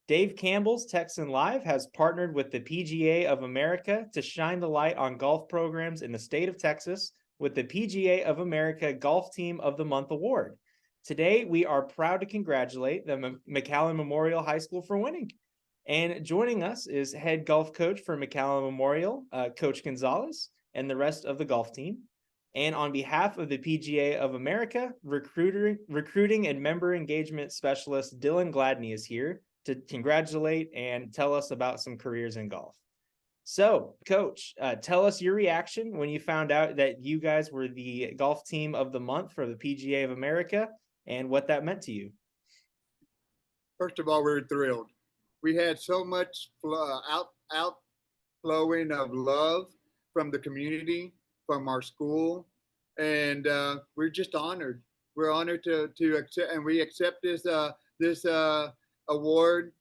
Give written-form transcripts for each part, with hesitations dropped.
Dave Campbell's Texan Live has partnered with the PGA of America to shine the light on golf programs in the state of Texas with the PGA of America Golf Team of the Month Award. Today, we are proud to congratulate the McAllen Memorial High School for winning. And joining us is head golf coach for McAllen Memorial, Coach Gonzalez, and the rest of the golf team. And on behalf of the PGA of America, recruiting and member engagement specialist Dylan Gladney is here to congratulate and tell us about some careers in golf. So, Coach, tell us your reaction when you found out that you guys were the golf team of the month for the PGA of America and what that meant to you. First of all, we were thrilled. We had so much outflowing of love from the community, from our school, and we're just honored. We're honored to accept, and we accept this award.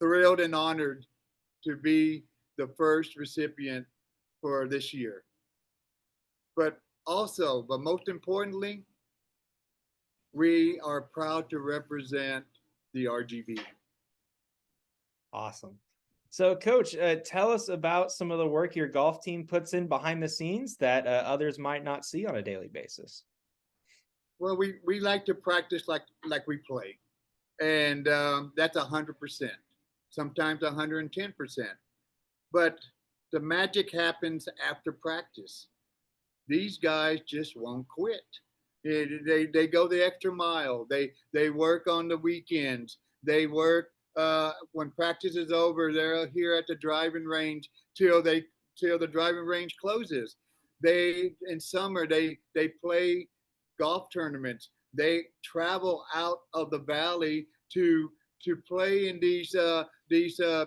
Thrilled and honored to be the first recipient for this year. But most importantly, we are proud to represent the RGB. Awesome. So, Coach, tell us about some of the work your golf team puts in behind the scenes that others might not see on a daily basis. Well, we like to practice like we play, and that's 100%, sometimes 110%. But the magic happens after practice. These guys just won't quit. They go the extra mile. They work on the weekends. They work when practice is over. They're here at the driving range till the driving range closes. In summer they play golf tournaments. They travel out of the valley to play in these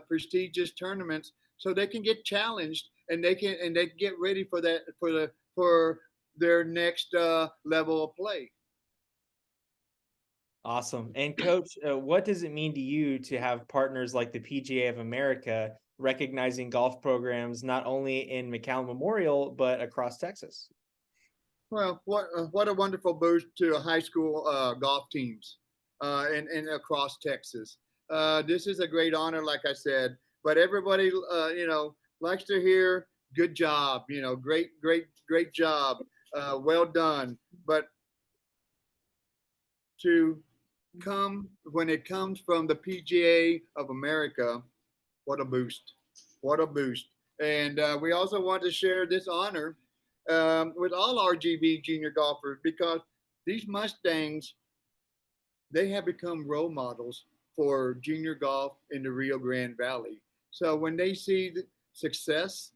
prestigious tournaments so they can get challenged and they get ready for their next level of play. Awesome. And Coach, what does it mean to you to have partners like the PGA of America recognizing golf programs not only in McAllen Memorial but across Texas? Well, what a wonderful boost to high school golf teams and across Texas. This is a great honor, like I said. But everybody, likes to hear "good job," great job, well done. But when it comes from the PGA of America, what a boost! What a boost! And we also want to share this honor with all RGB junior golfers because these Mustangs, they have become role models for junior golf in the Rio Grande Valley. So when they see the success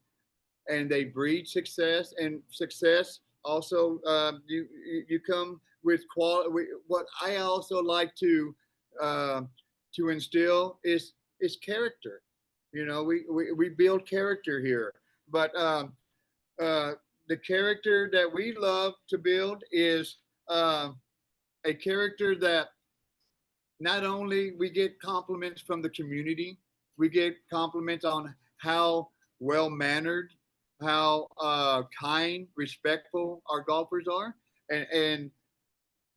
and they breed success, and success also you come with quality. What I also like to instill is character. We build character here, but the character that we love to build is a character that not only we get compliments from the community, we get compliments on how well-mannered, how kind, respectful our golfers are. And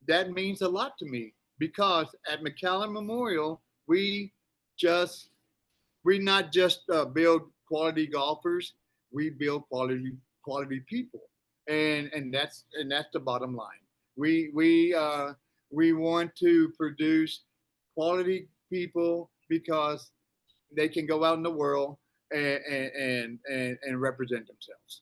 that means a lot to me because at McAllen Memorial, we not just build quality golfers, we build quality people. And that's the bottom line. We want to produce quality people because they can go out in the world and represent themselves.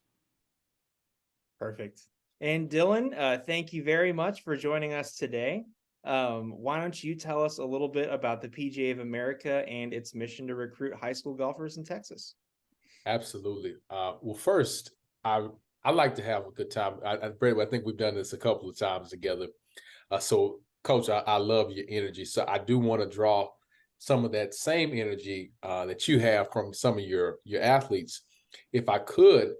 Perfect. And Dylan, thank you very much for joining us today. Why don't you tell us a little bit about the PGA of America and its mission to recruit high school golfers in Texas? Absolutely. Well, first, I like to have a good time. Brady, I think we've done this a couple of times together. So, Coach, I love your energy. So I do want to draw some of that same energy that you have from some of your athletes. If I could,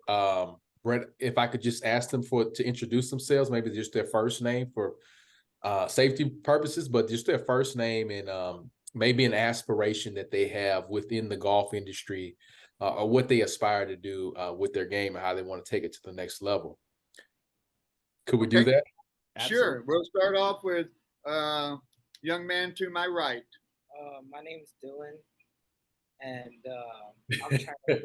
Brent, if I could just ask them to introduce themselves, maybe just their first name for safety purposes, but just their first name and maybe an aspiration that they have within the golf industry or what they aspire to do with their game and how they want to take it to the next level. Could we do that? Absolutely. Sure. We'll start off with young man to my right. My name is Dylan, and I'm trying to,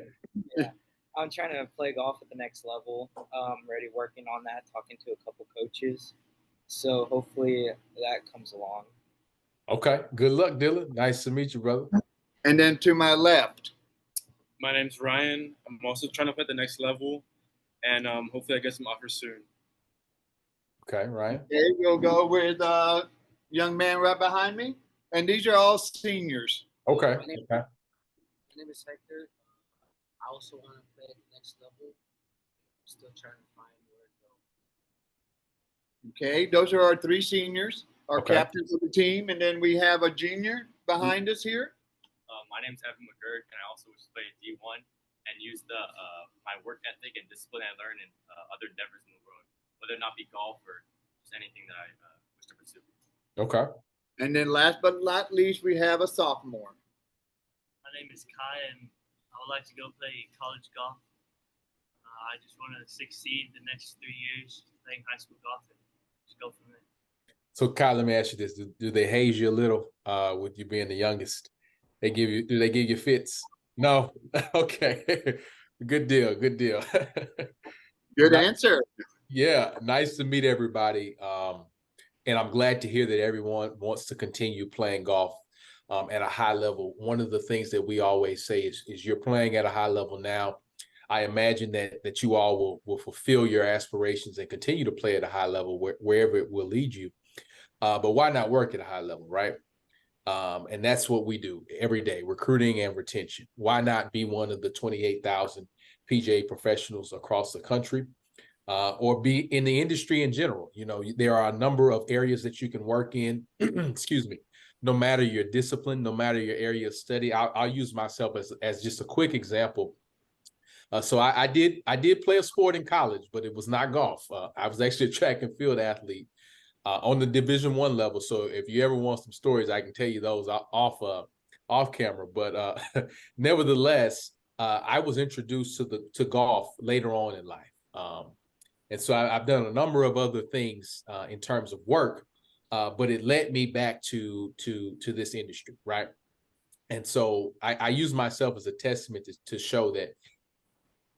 yeah, I'm trying to play golf at the next level. Already working on that, talking to a couple coaches. So hopefully that comes along. Okay. Good luck, Dylan. Nice to meet you, brother. And then to my left. My name's Ryan. I'm also trying to play at the next level, and hopefully I get some offers soon. Okay, Ryan. Okay, we'll go with young man right behind me. And these are all seniors. Okay. My name, Okay. my name is Hector. I also want to play at the next level. I'm still trying to find where to go. Okay, those are our three seniors, our Okay. captains of the team. And then we have a junior behind us here. My name's Evan McGurk, and I also wish to play at D1 and use my work ethic and discipline I learned in other endeavors in the world, whether it not be golf or just anything that I wish to pursue. Okay. And then last but not least, we have a sophomore. My name is Kai, and I would like to go play college golf. I just want to succeed the next 3 years playing high school golf and just go from there. So, Kyle, let me ask you this: Do they haze you a little with you being the youngest? Do they give you fits? No. Okay. Good deal. Good deal. Good answer. Yeah. Nice to meet everybody. And I'm glad to hear that everyone wants to continue playing golf at a high level. One of the things that we always say is you're playing at a high level now. I imagine that you all will fulfill your aspirations and continue to play at a high level wherever it will lead you. But why not work at a high level, right? And that's what we do every day, recruiting and retention. Why not be one of the 28,000 PGA professionals across the country, or be in the industry in general? You know, there are a number of areas that you can work in, excuse me, no matter your discipline, no matter your area of study. I'll use myself as just a quick example. So I did play a sport in college, but it was not golf. I was actually a track and field athlete. On the Division I level. So if you ever want some stories, I can tell you those off camera. But nevertheless, I was introduced to golf later on in life, and so I've done a number of other things in terms of work, but it led me back to this industry, right? And so I use myself as a testament to show that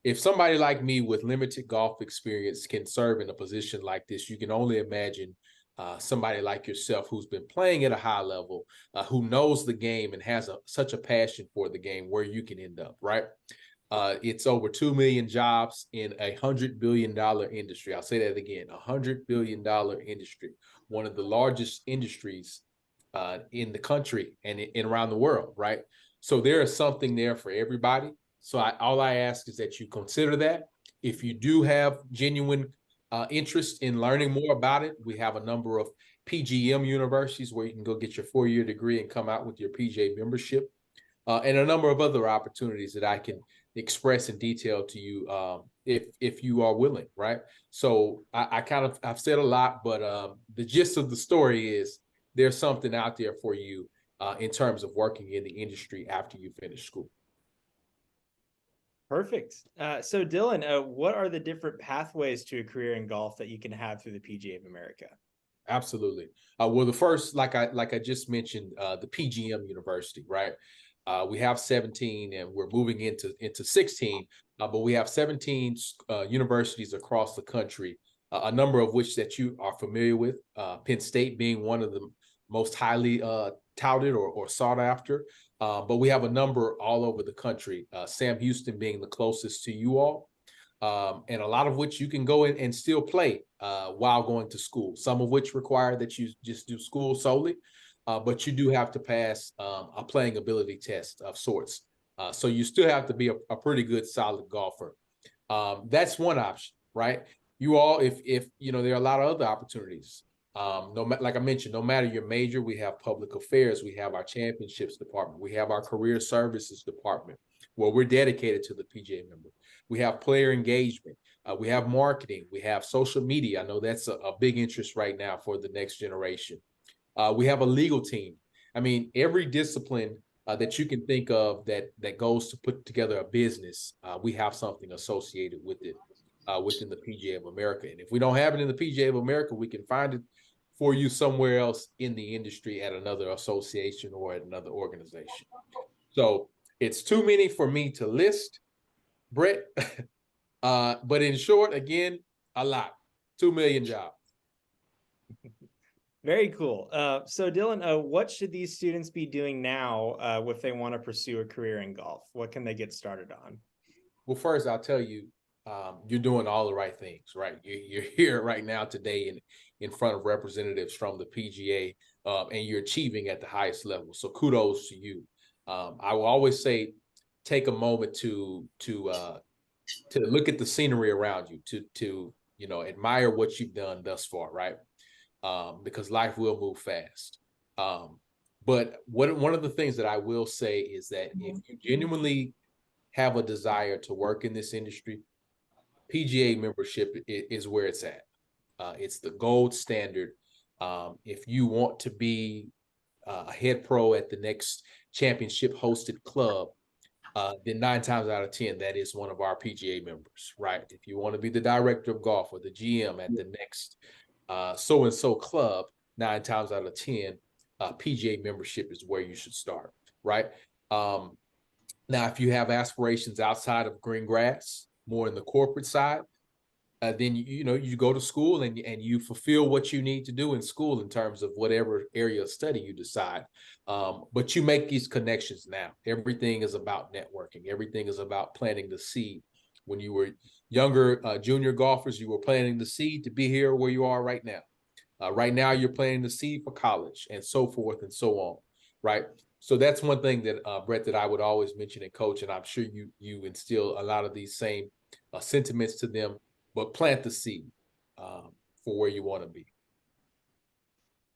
if somebody like me with limited golf experience can serve in a position like this, you can only imagine somebody like yourself who's been playing at a high level, who knows the game and has such a passion for the game, where you can end up, right? It's over 2 million jobs in a $100 billion industry. I'll say that again, $100 billion industry, one of the largest industries in the country and around the world, right? So there is something there for everybody. So all I ask is that you consider that. If you do have genuine interest in learning more about it, we have a number of PGM universities where you can go get your 4-year degree and come out with your PGA membership, and a number of other opportunities that I can express in detail to you if you are willing, right? So I've said a lot, but the gist of the story is there's something out there for you in terms of working in the industry after you finish school. Perfect. So Dylan, what are the different pathways to a career in golf that you can have through the PGA of America? Absolutely. Well, the first, like I just mentioned, the PGM University, right? We have 17, and we're moving into 16, but we have 17 universities across the country, a number of which that you are familiar with. Penn State being one of the most highly touted or sought after. But we have a number all over the country, Sam Houston being the closest to you all, and a lot of which you can go in and still play while going to school, some of which require that you just do school solely, but you do have to pass a playing ability test of sorts. So you still have to be a pretty good, solid golfer. That's one option, right? You all, if you know, there are a lot of other opportunities. Like I mentioned, no matter your major, we have public affairs, we have our championships department, we have our career services department, where we're dedicated to the PGA member. We have player engagement, we have marketing, we have social media. I know that's a big interest right now for the next generation. We have a legal team. I mean, every discipline that you can think of that goes to put together a business, we have something associated with it within the PGA of America. And if we don't have it in the PGA of America, we can find it for you somewhere else in the industry at another association or at another organization. So it's too many for me to list, Brett. But in short, again, a lot. 2 million jobs. Very cool. So Dylan, what should these students be doing now if they want to pursue a career in golf? What can they get started on? Well, first, I'll tell you, you're doing all the right things, right? You're here right now today in front of representatives from the PGA, and you're achieving at the highest level. So kudos to you. I will always say, take a moment to look at the scenery around you, to admire what you've done thus far, right? Because life will move fast. But one of the things that I will say is that if you genuinely have a desire to work in this industry, PGA membership is where it's at. It's the gold standard. If you want to be a head pro at the next championship hosted club, then 9 times out of 10, that is one of our PGA members, right? If you want to be the director of golf or the GM at the next so-and-so club, 9 times out of 10, PGA membership is where you should start, right? Now, if you have aspirations outside of green grass, more in the corporate side, then you go to school and you fulfill what you need to do in school in terms of whatever area of study you decide. But you make these connections now. Everything is about networking. Everything is about planting the seed. When you were younger junior golfers, you were planting the seed to be here where you are right now. Right now, you're planting the seed for college and so forth and so on, right? So that's one thing that, Brett, that I would always mention and coach, and I'm sure you instill a lot of these same sentiments to them, but plant the seed for where you want to be.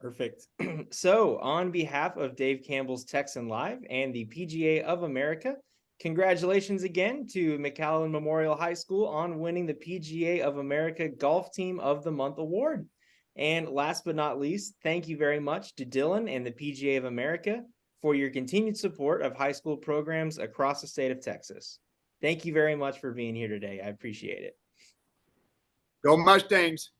Perfect. So on behalf of Dave Campbell's Texan Live and the PGA of America, congratulations again to McAllen Memorial High School on winning the PGA of America Golf Team of the Month award. And last but not least, thank you very much to Dylan and the PGA of America for your continued support of high school programs across the state of Texas. Thank you very much for being here today. I appreciate it. Go Mustangs.